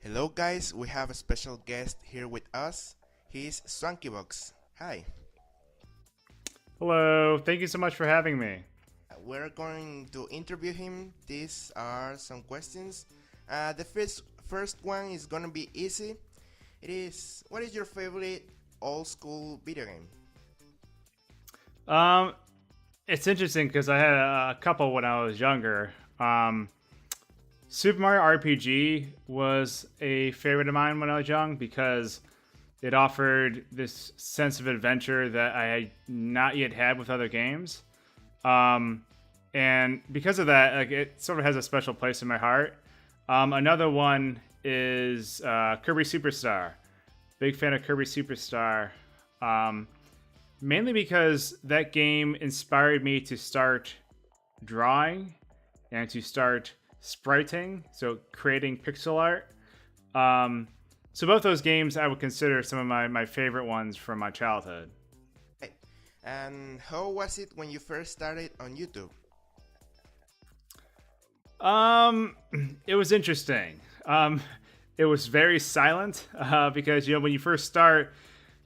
Hello guys, we have a special guest here with us. He's SwankyBox. Hi. Hello, thank you so much for having me. We're going to interview him. These are some questions. The first one is gonna be easy. It is, what is your favorite old school video game? Um, it's interesting because I had a couple when I was younger. Super Mario RPG was a favorite of mine when I was young because it offered this sense of adventure that I had not yet had with other games. Um, and because of that, like it sort of has a special place in my heart. Another one is Kirby Superstar. Big fan of Kirby Superstar. Um, Mainly because that game inspired me to start drawing and to start spriting, so creating pixel art. Um, so both those games I would consider some of my favorite ones from my childhood. Right. And how was it when you first started on YouTube? Um, it was interesting. It was very silent because when you first start,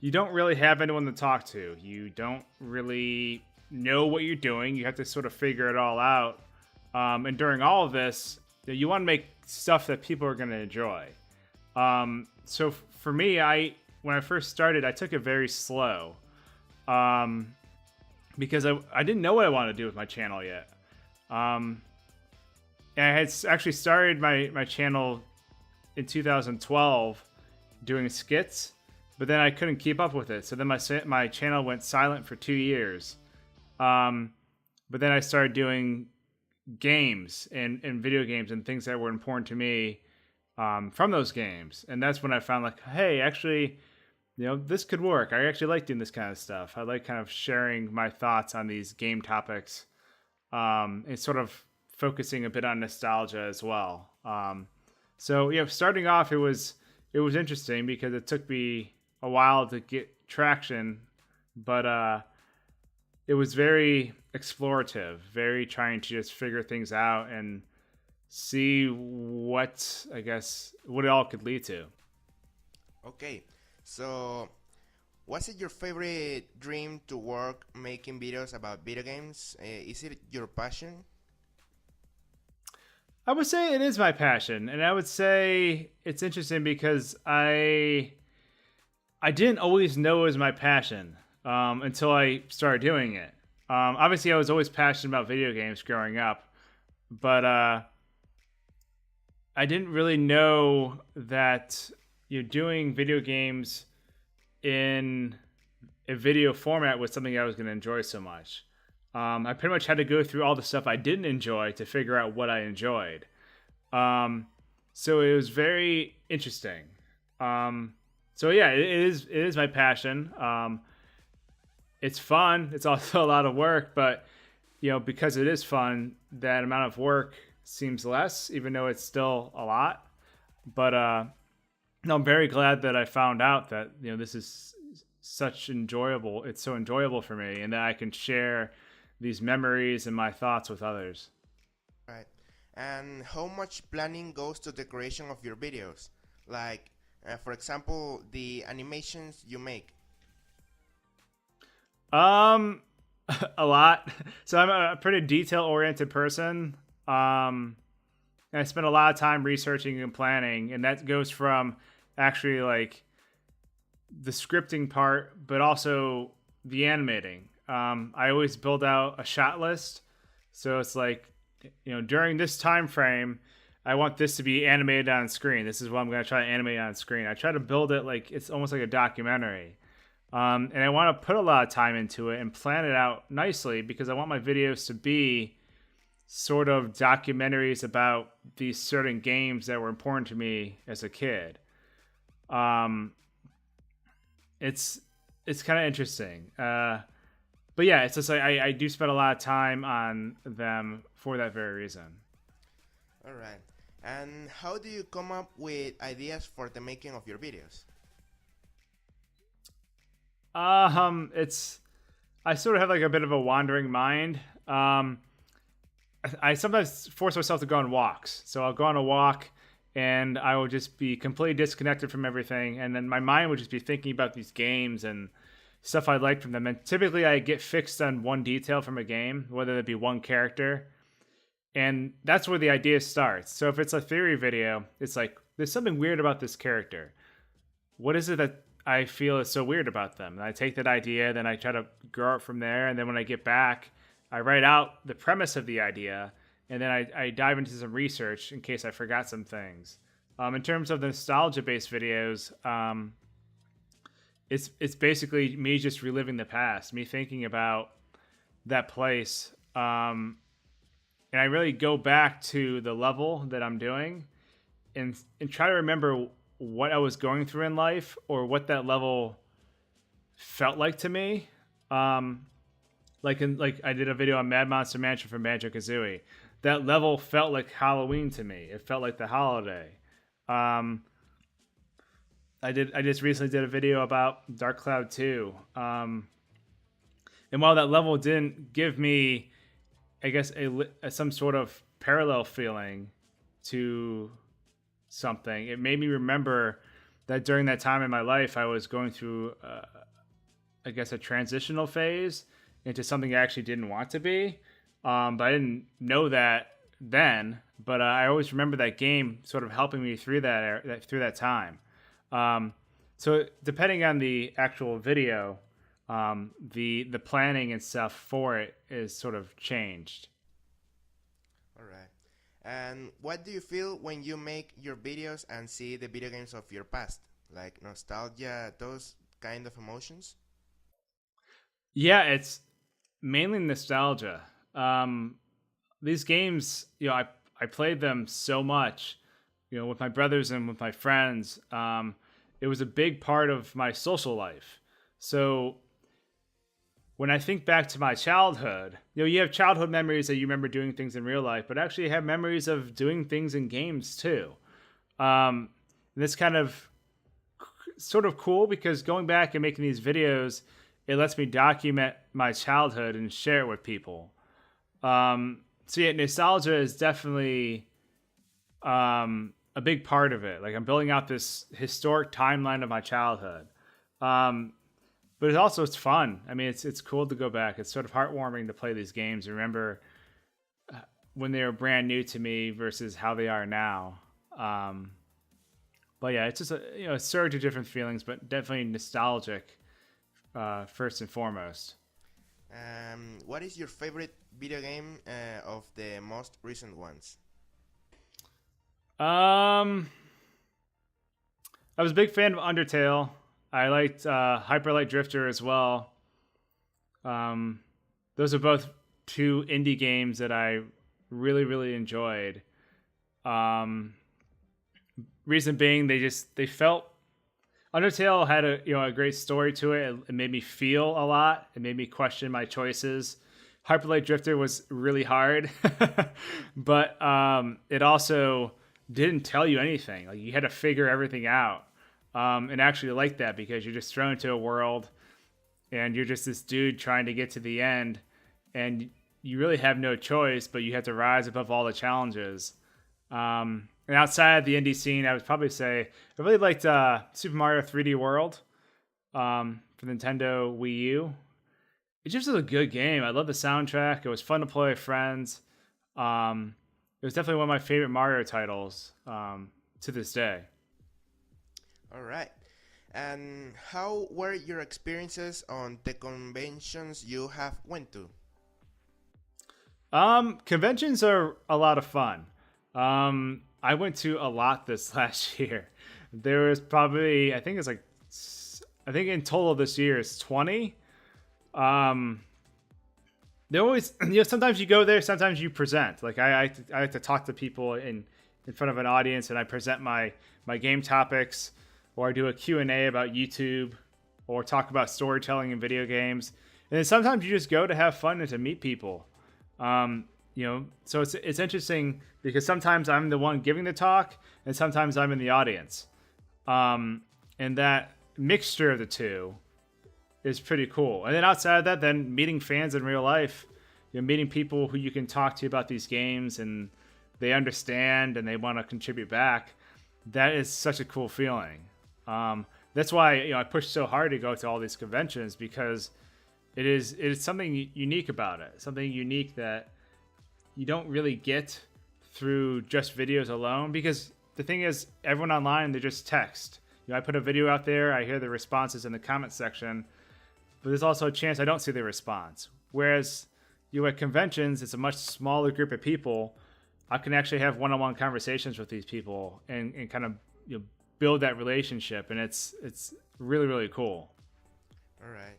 you don't really have anyone to talk to. You don't really know what you're doing. You have to sort of figure it all out. And during all of this, you want to make stuff that people are going to enjoy. So for me, when I first started, I took it very slow because I didn't know what I wanted to do with my channel yet. And I had actually started my channel in 2012 doing skits, but then I couldn't keep up with it. So then my channel went silent for 2 years. But then I started doing games and video games and things that were important to me from those games. And that's when I found like, hey, actually, this could work. I actually like doing this kind of stuff. I like kind of sharing my thoughts on these game topics. And sort of focusing a bit on nostalgia as well. So yeah, starting off, it was interesting because it took me a while to get traction, but it was very explorative, very trying to just figure things out and see what it all could lead to. Okay, so was it your favorite dream to work making videos about video games? Is it your passion? I would say it is my passion, and I would say it's interesting because I didn't always know it was my passion until I started doing it. Obviously, I was always passionate about video games growing up, but I didn't really know that doing video games in a video format was something I was going to enjoy so much. I pretty much had to go through all the stuff I didn't enjoy to figure out what I enjoyed. So it was very interesting. So yeah, it is my passion. It's fun. It's also a lot of work, but because it is fun, that amount of work seems less, even though it's still a lot. But no, I'm very glad that I found out that this is it's so enjoyable for me, and that I can share these memories and my thoughts with others. Right. And how much planning goes to the creation of your videos? Like, for example, the animations you make. Um, a lot. So I'm a pretty detail-oriented person. And I spend a lot of time researching and planning, and that goes from actually like the scripting part, but also the animating. I always build out a shot list. So it's like, during this time frame, I want this to be animated on screen. This is what I'm going to try to animate on screen. I try to build it like it's almost like a documentary. And I want to put a lot of time into it and plan it out nicely because I want my videos to be sort of documentaries about these certain games that were important to me as a kid. It's kind of interesting. But yeah, it's just like I do spend a lot of time on them for that very reason. All right. And how do you come up with ideas for the making of your videos? It's I sort of have like a bit of a wandering mind. I sometimes force myself to go on walks. So I'll go on a walk and I would just be completely disconnected from everything, and then my mind would just be thinking about these games and stuff I liked from them. And typically I get fixed on one detail from a game, whether it be one character, and that's where the idea starts. So if it's a theory video, it's like, there's something weird about this character. What is it that I feel is so weird about them? And I take that idea, then I try to grow it from there, and then when I get back, I write out the premise of the idea, and then I dive into some research in case I forgot some things. In terms of the nostalgia-based videos, it's basically me just reliving the past, me thinking about that place, and I really go back to the level that I'm doing, and try to remember what I was going through in life or what that level felt like to me. Like I did a video on Mad Monster Mansion for Banjo-Kazooie. That level felt like Halloween to me. It felt like the holiday. I just recently did a video about Dark Cloud 2. And while that level didn't give me, I guess, some sort of parallel feeling to something, it made me remember that during that time in my life, I was going through, I guess, a transitional phase into something I actually didn't want to be. But I didn't know that then. But I always remember that game sort of helping me through that time. So depending on the actual video, the planning and stuff for it is sort of changed. All right. And what do you feel when you make your videos and see the video games of your past? Like nostalgia, those kind of emotions? Yeah, it's mainly nostalgia. These games, I played them so much, with my brothers and with my friends. It was a big part of my social life. So when I think back to my childhood, you have childhood memories that you remember doing things in real life, but actually you have memories of doing things in games too. And it's kind of sort of cool because going back and making these videos, it lets me document my childhood and share it with people. So yeah, nostalgia is definitely a big part of it. Like I'm building out this historic timeline of my childhood. But it's fun. I mean, it's cool to go back. It's sort of heartwarming to play these games and remember when they were brand new to me versus how they are now. But yeah, it's just a surge of different feelings, but definitely nostalgic first and foremost. What is your favorite video game of the most recent ones? I was a big fan of Undertale. I liked Hyper Light Drifter as well. Those are both two indie games that I really, really enjoyed. Reason being, they felt Undertale had a great story to it. It made me feel a lot. It made me question my choices. Hyper Light Drifter was really hard, but it also didn't tell you anything. Like you had to figure everything out. And actually like that because you're just thrown into a world and you're just this dude trying to get to the end and you really have no choice, but you have to rise above all the challenges. And outside the indie scene, I would probably say I really liked Super Mario 3D World for Nintendo Wii U. It just was a good game. I love the soundtrack. It was fun to play with friends. It was definitely one of my favorite Mario titles to this day. All right. And how were your experiences on the conventions you have went to? Conventions are a lot of fun. I went to a lot this last year. There was probably, I think in total this year is 20. They always, sometimes you go there, sometimes you present. Like I like to talk to people in front of an audience and I present my game topics. Or I do a Q&A about YouTube, or talk about storytelling in video games. And then sometimes you just go to have fun and to meet people. So it's interesting because sometimes I'm the one giving the talk, and sometimes I'm in the audience. And that mixture of the two is pretty cool. And then outside of that, then meeting fans in real life, meeting people who you can talk to about these games, and they understand and they want to contribute back. that is such a cool feeling. That's why I push so hard to go to all these conventions, because it is something unique about it. Something unique that you don't really get through just videos alone. Because the thing is, everyone online, they just text. I put a video out there, I hear the responses in the comment section, but there's also a chance I don't see the response. Whereas at conventions, it's a much smaller group of people. I can actually have one-on-one conversations with these people and kind of build that relationship, and it's really, really cool. All right.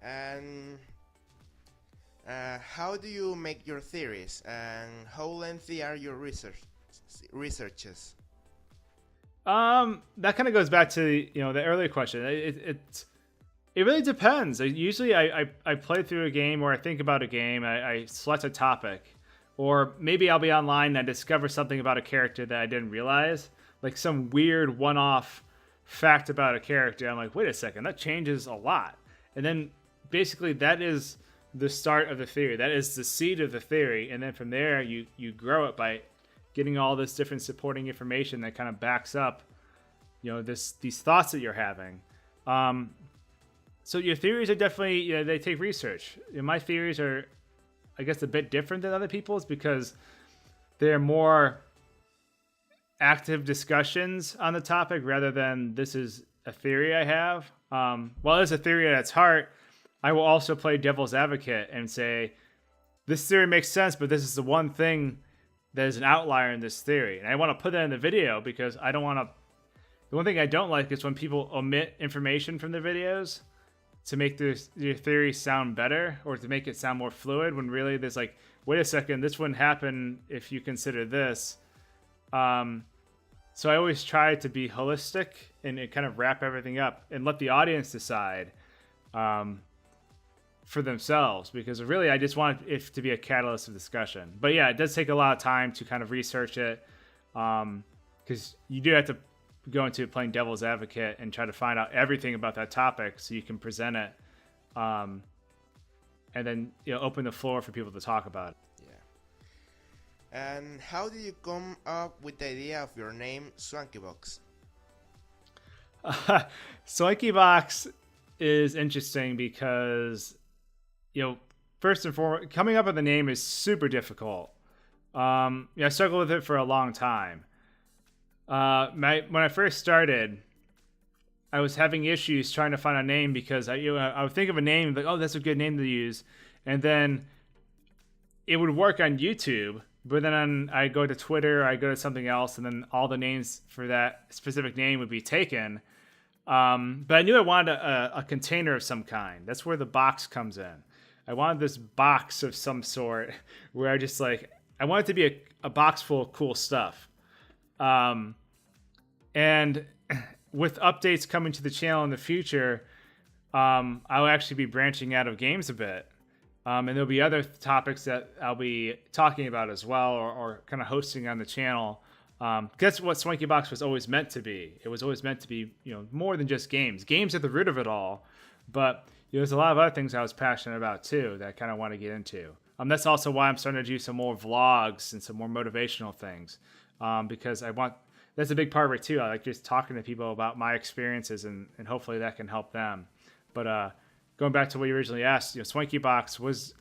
And how do you make your theories, and how lengthy are your researches? That kind of goes back to the earlier question. It really depends. Usually I play through a game, or I think about a game, I select a topic, or maybe I'll be online and I discover something about a character that I didn't realize, like some weird one-off fact about a character. I'm like, wait a second, that changes a lot. And then basically that is the start of the theory. That is the seed of the theory. And then from there, you grow it by getting all this different supporting information that kind of backs up, these thoughts that you're having. So your theories are definitely, they take research. My theories are, I guess, a bit different than other people's, because they're more active discussions on the topic rather than this is a theory I have. While it's a theory at its heart, I will also play devil's advocate and say, this theory makes sense, but this is the one thing that is an outlier in this theory. And I want to put that in the video because I don't want to... The one thing I don't like is when people omit information from their videos to make their theory sound better, or to make it sound more fluid, when really there's like, wait a second, this wouldn't happen if you consider this. So I always try to be holistic and kind of wrap everything up and let the audience decide for themselves, because really I just want it to be a catalyst of discussion. But yeah, it does take a lot of time to kind of research it, because you do have to go into playing devil's advocate and try to find out everything about that topic so you can present it, and then open the floor for people to talk about it. Yeah. And how did you come up with the idea of your name, SwankyBox? SwankyBox is interesting because, first and foremost, coming up with a name is super difficult. I struggled with it for a long time. When I first started, I was having issues trying to find a name, because I would think of a name like, oh, that's a good name to use, and then it would work on YouTube, but then I go to Twitter, I go to something else, and then all the names for that specific name would be taken. But I knew I wanted a container of some kind. That's where the box comes in. I wanted this box of some sort where I want it to be a box full of cool stuff. And with updates coming to the channel in the future, I'll actually be branching out of games a bit. And there'll be other topics that I'll be talking about as well, or kind of hosting on the channel. That's what SwankyBox was always meant to be. It was always meant to be, more than just games. Games at the root of it all. But there's a lot of other things I was passionate about too that I kind of want to get into. That's also why I'm starting to do some more vlogs and some more motivational things. Because that's a big part of it too. I like just talking to people about my experiences, and hopefully that can help them. But going back to what you originally asked, SwankyBox was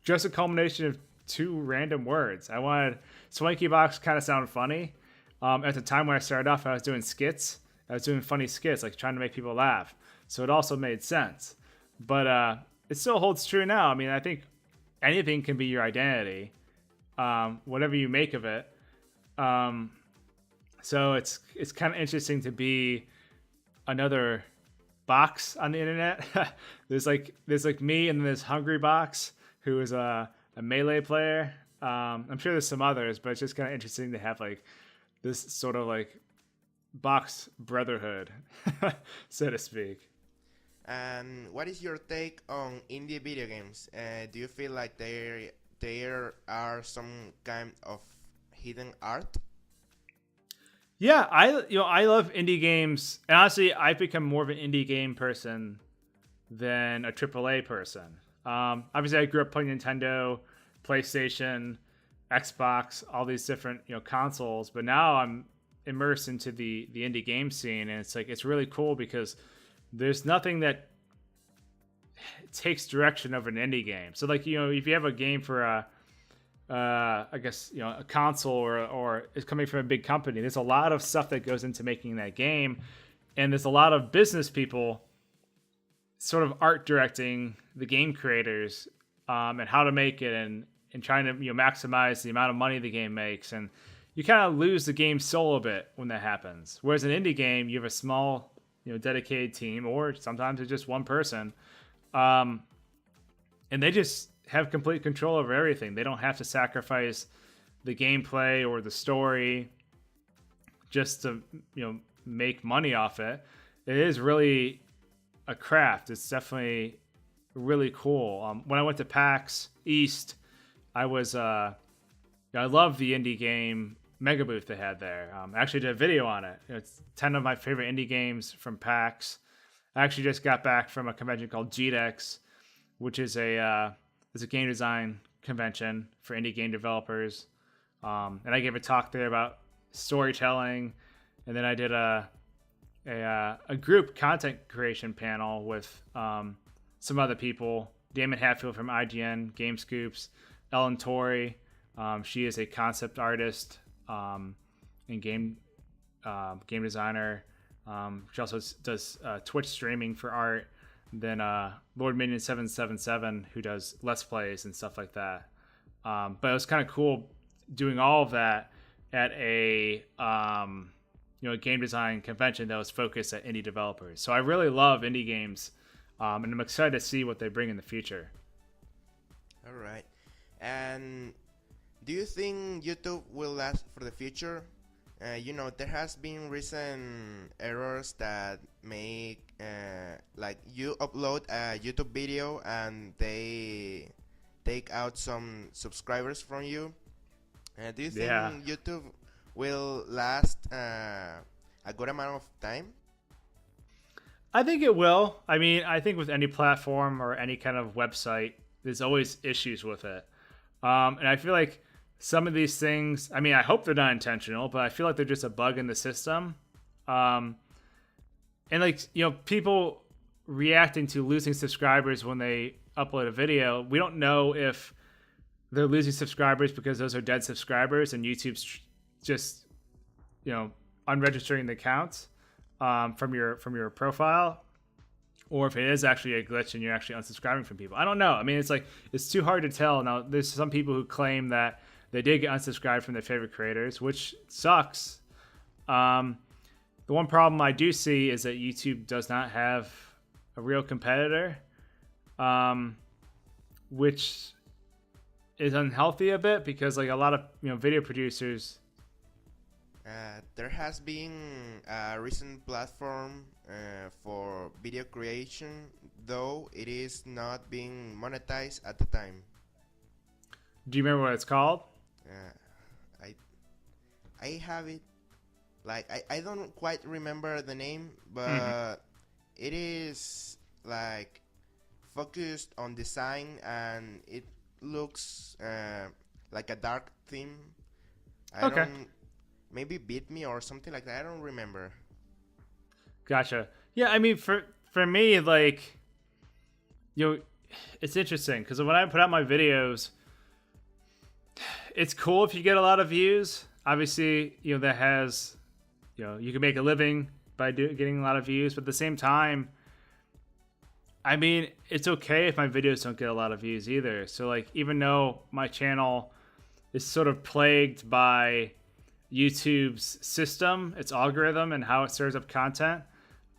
just a culmination of two random words. I wanted SwankyBox kind of sound funny. At the time when I started off, I was doing skits. I was doing funny skits, like trying to make people laugh. So it also made sense. But it still holds true now. I think anything can be your identity, whatever you make of it. So it's kind of interesting to be another box on the internet. there's like me, and then there's HungryBox, who is a Melee player. I'm sure there's some others, but it's just kind of interesting to have like this sort of like box brotherhood, so to speak. And what is your take on indie video games? Do you feel like there are some kind of hidden art? Yeah, I love indie games, and honestly, I've become more of an indie game person than a AAA person. Obviously, I grew up playing Nintendo, PlayStation, Xbox, all these different consoles, but now I'm immersed into the indie game scene, and it's like it's really cool because there's nothing that takes direction of an indie game. So like, if you have a game for a I guess, a console or is coming from a big company, there's a lot of stuff that goes into making that game, and there's a lot of business people sort of art directing the game creators, and how to make it, and trying to maximize the amount of money the game makes, and you kind of lose the game's soul a bit when that happens. Whereas an indie game, you have a small dedicated team, or sometimes it's just one person, and they just have complete control over everything. They don't have to sacrifice the gameplay or the story just to make money off it. It is really a craft. It's definitely really cool. When I went to PAX East, I love the indie game mega booth they had there. I actually did a video on it. It's 10 of my favorite indie games from PAX. I actually just got back from a convention called GDEX, which is a game design convention for indie game developers. And I gave a talk there about storytelling, and then I did a group content creation panel with some other people. Damon Hatfield from IGN, Game Scoops, Ellen Torrey. She is a concept artist and game designer. She also does Twitch streaming for art. Then Lord Minion 777, who does Let's Plays and stuff like that. But it was kind of cool doing all of that at a game design convention that was focused at indie developers. So I really love indie games, and I'm excited to see what they bring in the future. All right. And do you think YouTube will last for the future? There has been recent errors that make like you upload a YouTube video and they take out some subscribers from you. Do you think YouTube will last a good amount of time? I think it will. I mean, I think with any platform or any kind of website, there's always issues with it. And I feel like some of these things, I mean, I hope they're not intentional, but I feel like they're just a bug in the system. And like, people reacting to losing subscribers when they upload a video, we don't know if they're losing subscribers because those are dead subscribers and YouTube's just, unregistering the accounts from your profile, or if it is actually a glitch and you're actually unsubscribing from people. I don't know. I mean, it's too hard to tell. Now, there's some people who claim that they did get unsubscribed from their favorite creators, which sucks. The one problem I do see is that YouTube does not have a real competitor, which is unhealthy a bit because like a lot of video producers. There has been a recent platform for video creation, though it is not being monetized at the time. Do you remember what it's called? I have it. Like I don't quite remember the name, but it is like focused on design and it looks like a dark theme. Maybe Beat Me or something like that. I don't remember. Gotcha. Yeah, I mean, for me, like, it's interesting because when I put out my videos, it's cool if you get a lot of views. Obviously, that has, you can make a living by getting a lot of views. But at the same time, I mean, it's okay if my videos don't get a lot of views either. So, like, even though my channel is sort of plagued by YouTube's system, its algorithm, and how it serves up content,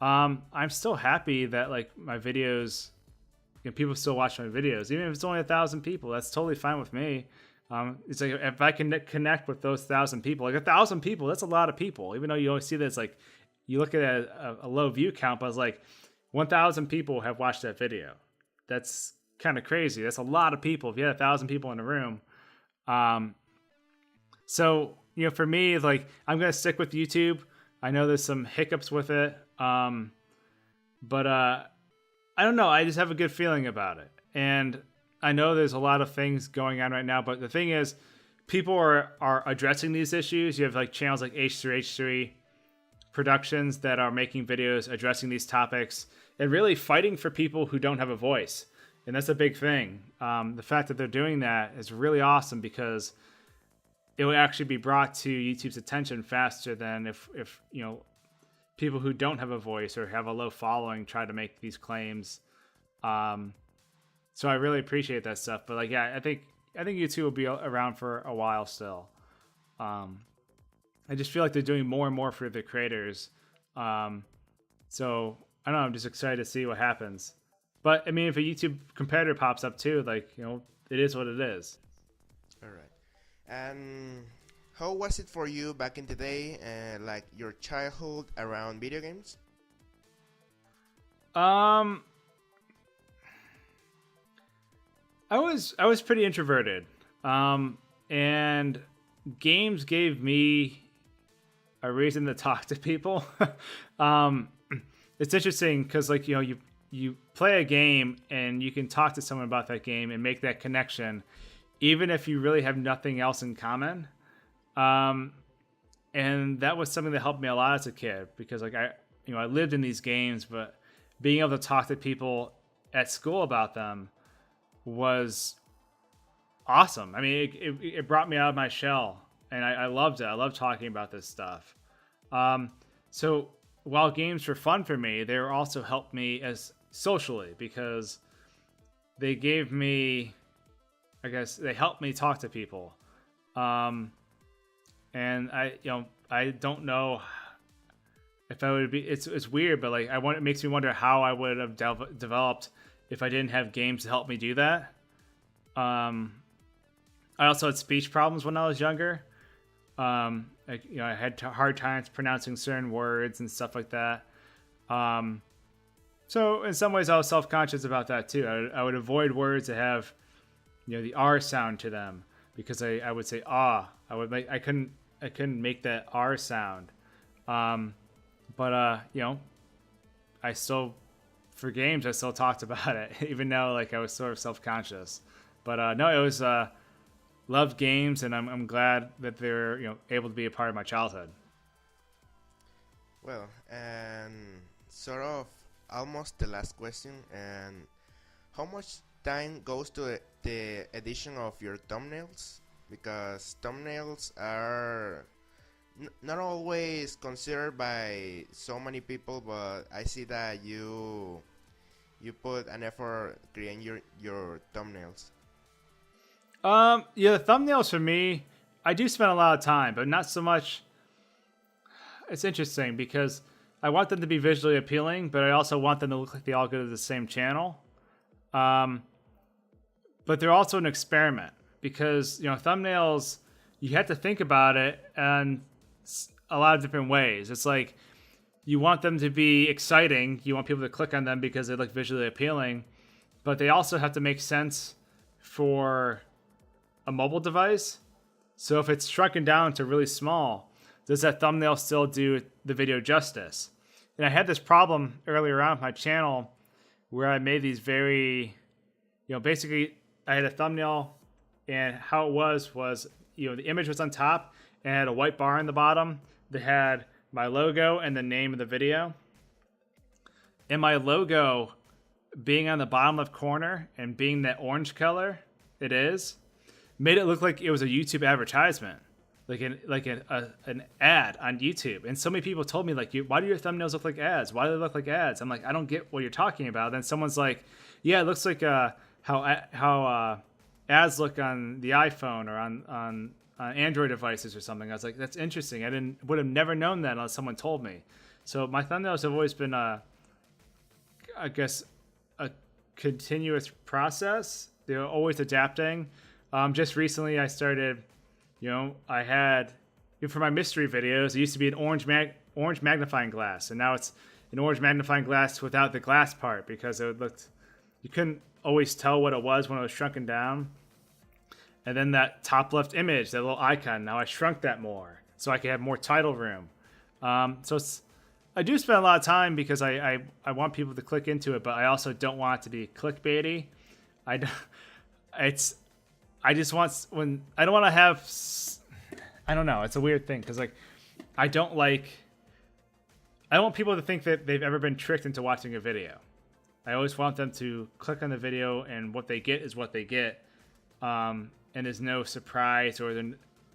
I'm still happy that like my videos, people still watch my videos, even if it's only 1,000 people. That's totally fine with me. It's like if I can connect with those 1,000 people, like 1,000 people, that's a lot of people. Even though you always see this, like you look at a low view count, but it's like 1,000 people have watched that video. That's kind of crazy. That's a lot of people. If you had 1,000 people in a room, so. For me, like I'm gonna stick with YouTube. I know there's some hiccups with it, but I don't know. I just have a good feeling about it, and I know there's a lot of things going on right now. But the thing is, people are addressing these issues. You have like channels like H3H3 Productions that are making videos addressing these topics and really fighting for people who don't have a voice. And that's a big thing. The fact that they're doing that is really awesome because it will actually be brought to YouTube's attention faster than if people who don't have a voice or have a low following try to make these claims. So I really appreciate that stuff. But like, yeah, I think YouTube will be around for a while still. I just feel like they're doing more and more for the creators. So I don't know, I'm just excited to see what happens. But I mean, if a YouTube competitor pops up too, like, it is what it is. All right. And how was it for you back in the day, like your childhood around video games? I was pretty introverted. And games gave me a reason to talk to people. It's interesting because like, you play a game and you can talk to someone about that game and make that connection, even if you really have nothing else in common. And that was something that helped me a lot as a kid because like I lived in these games, but being able to talk to people at school about them was awesome. I mean, it brought me out of my shell and I loved it. I loved talking about this stuff. So while games were fun for me, they were also helped me as socially because they gave me, I guess they helped me talk to people. And I don't know if I would be, it's weird, but like it makes me wonder how I would have developed if I didn't have games to help me do that. I also had speech problems when I was younger. I had hard times pronouncing certain words and stuff like that. So in some ways I was self-conscious about that too. I would avoid words that have, the R sound to them because I would say ah. I couldn't make that R sound. But I still, for games, I still talked about it, even though like I was sort of self-conscious. But no, it was loved games, and I'm glad that they're able to be a part of my childhood. Well, and sort of almost the last question, and how much time goes to the edition of your thumbnails? Because thumbnails are not always considered by so many people, but I see that you put an effort creating your thumbnails. Yeah, the thumbnails for me, I do spend a lot of time, but not so much. It's interesting because I want them to be visually appealing, but I also want them to look like they all go to the same channel. But they're also an experiment because, thumbnails, you have to think about it in a lot of different ways. It's like you want them to be exciting. You want people to click on them because they look visually appealing, but they also have to make sense for a mobile device. So if it's shrunken down to really small, does that thumbnail still do the video justice? And I had this problem earlier on with my channel where I made these very, basically I had a thumbnail and how it was, the image was on top and had a white bar on the bottom that had my logo and the name of the video. And my logo being on the bottom left corner and being that orange color it is, made it look like it was a YouTube advertisement, like an ad on YouTube. And so many people told me, like, why do your thumbnails look like ads? Why do they look like ads? I'm like, I don't get what you're talking about. Then someone's like, yeah, it looks like how ads look on the iPhone or on Android devices or something. I was like, that's interesting. I would have never known that unless someone told me. So my thumbnails have always been I guess a continuous process. They're always adapting. Just recently I started, I had, for my mystery videos, it used to be an orange magnifying glass, and now it's an orange magnifying glass without the glass part because you couldn't always tell what it was when it was shrunken down. And then that top left image, that little icon, now I shrunk that more so I could have more title room. So I do spend a lot of time because I want people to click into it, but I also don't want it to be clickbaity. I just want when I don't want to have. I don't know. It's a weird thing because like I don't want people to think that they've ever been tricked into watching a video. I always want them to click on the video and what they get is what they get. And there's no surprise or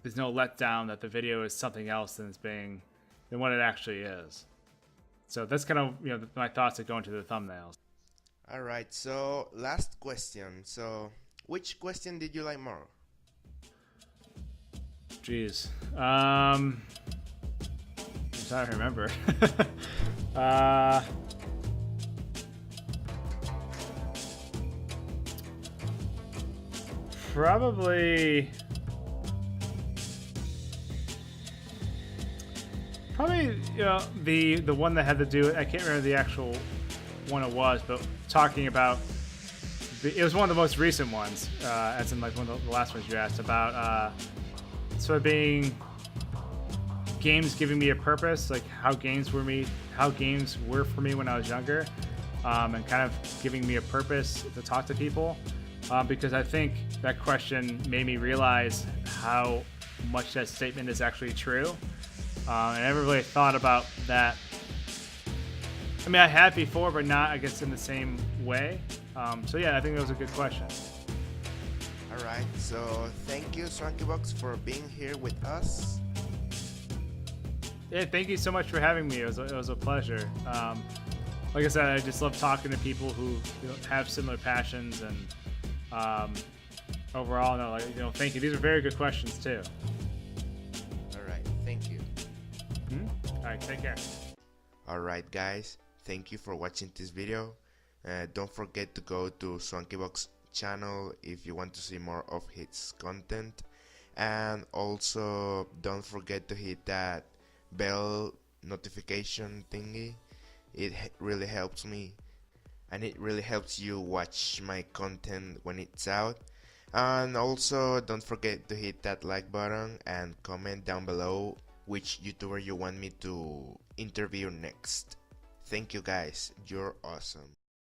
there's no letdown that the video is something else than what it actually is. So that's kind of my thoughts that go into the thumbnails. All right, so last question. So which question did you like more? Jeez. I'm trying to remember. Probably the one that had to do it. I can't remember the actual one it was, but talking about it was one of the most recent ones, as in like one of the last ones you asked about. Sort of being games giving me a purpose, like how games were for me when I was younger, and kind of giving me a purpose to talk to people, because I think that question made me realize how much that statement is actually true, and I never really thought about that. I mean, I had before, but not, I guess, in the same way. So yeah, I think that was a good question. Alright, so thank you, SwankyBox, for being here with us. Yeah, thank you so much for having me. It was a pleasure. Like I said, I just love talking to people who have similar passions, and overall, no, thank you. These are very good questions too. Alright, thank you. Alright, take care. Alright guys, thank you for watching this video. Don't forget to go to SwankyBox channel if you want to see more of his content, and also don't forget to hit that bell notification thingy. It really helps me, and it really helps you watch my content when it's out. And also don't forget to hit that like button and comment down below which YouTuber you want me to interview next. Thank you guys, you're awesome.